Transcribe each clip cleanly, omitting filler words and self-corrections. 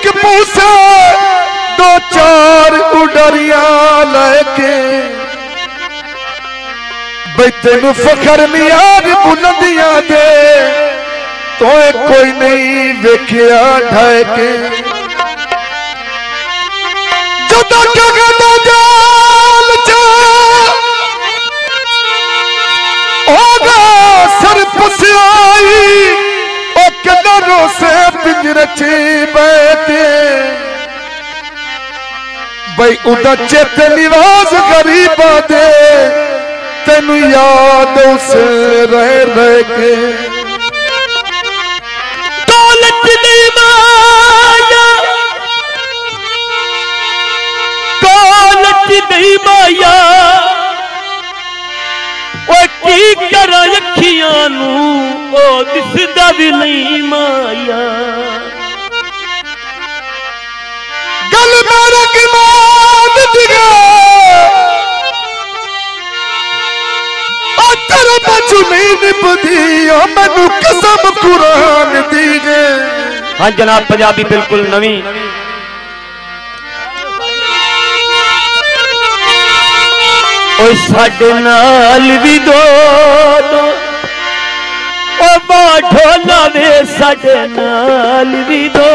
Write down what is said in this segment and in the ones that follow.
बिक पूसे दो चार उडरिया लैके बई तेन फखर नियार बुलंदियां दे तो कोई नहीं वेखिया ढाके जदा गगन जाल च होगा सर पसियाई ओ किनारों से पिंजरची बैठे बई उदा चेत निवाज गरीबा दे तेनू याद उसे रह रह के दौलत नहीं माया दौलत नहीं माया ओ की करा अखियां नू ओ दिसदा भी नहीं माया गल मेरे गिमान दिगा तेरे बचू नहीं निभदी मैनू कसम कुरान दी जे। हाँ जनाब पंजाबी बिल्कुल नवी साडे नाल भी दो ढोला वे साडे नाल भी दो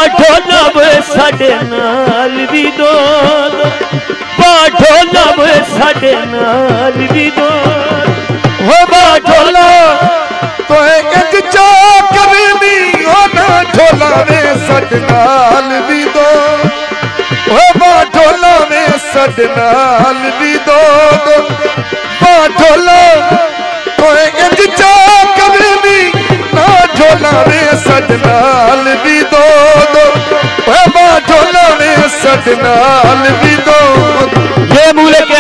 ढोला वे साडे नाल भी दो ढोला वे साडे नाल भी दो हो ढोला तो एक चा करनी हो ना ढोला वे साडे नाल भी दो हो ढोला वे साडे नाल भी दो ढोला तो एक चा करनी ना ढोला वे साडे नाल भी दो ढोला वे साडे नाल भी दो। ये मूले के